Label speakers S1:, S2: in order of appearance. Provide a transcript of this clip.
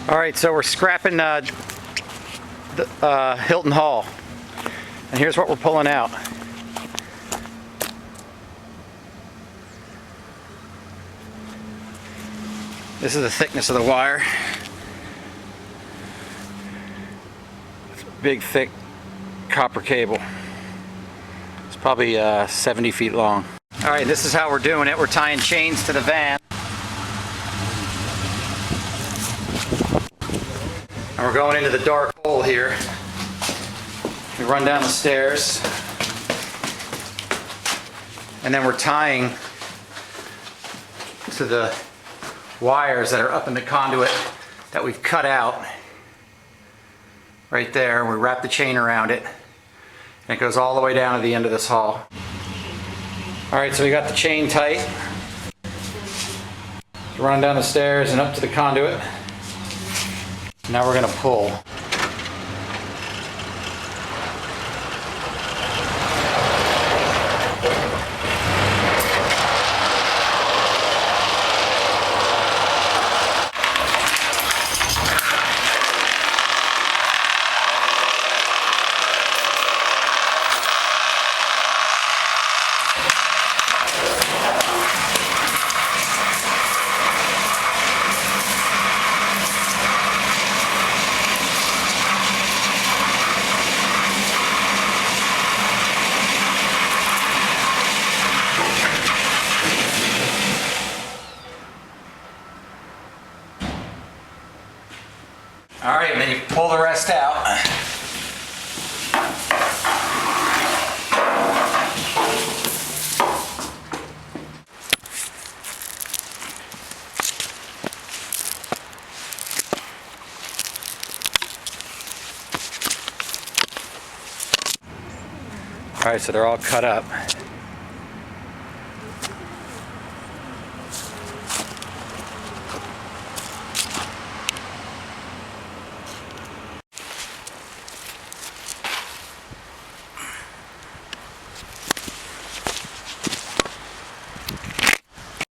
S1: All right, so we're scrapping the Hilton Hall, and here's what we're pulling out. This is the thickness of the wire. It's big, thick copper cable. It's probably 70 feet long. All right, this is how we're doing it. We're tying chains to the van. And we're going into the dark hole here. We run down the stairs. And then we're tying to the wires that are up in the conduit that we've cut out. Right there, we wrap the chain around it. And it goes all the way down to the end of this hall. All right, so we got the chain tight. Running down the stairs and up to the conduit. Now we're gonna pull. All right, and then you pull the rest out. All right, so they're all cut up.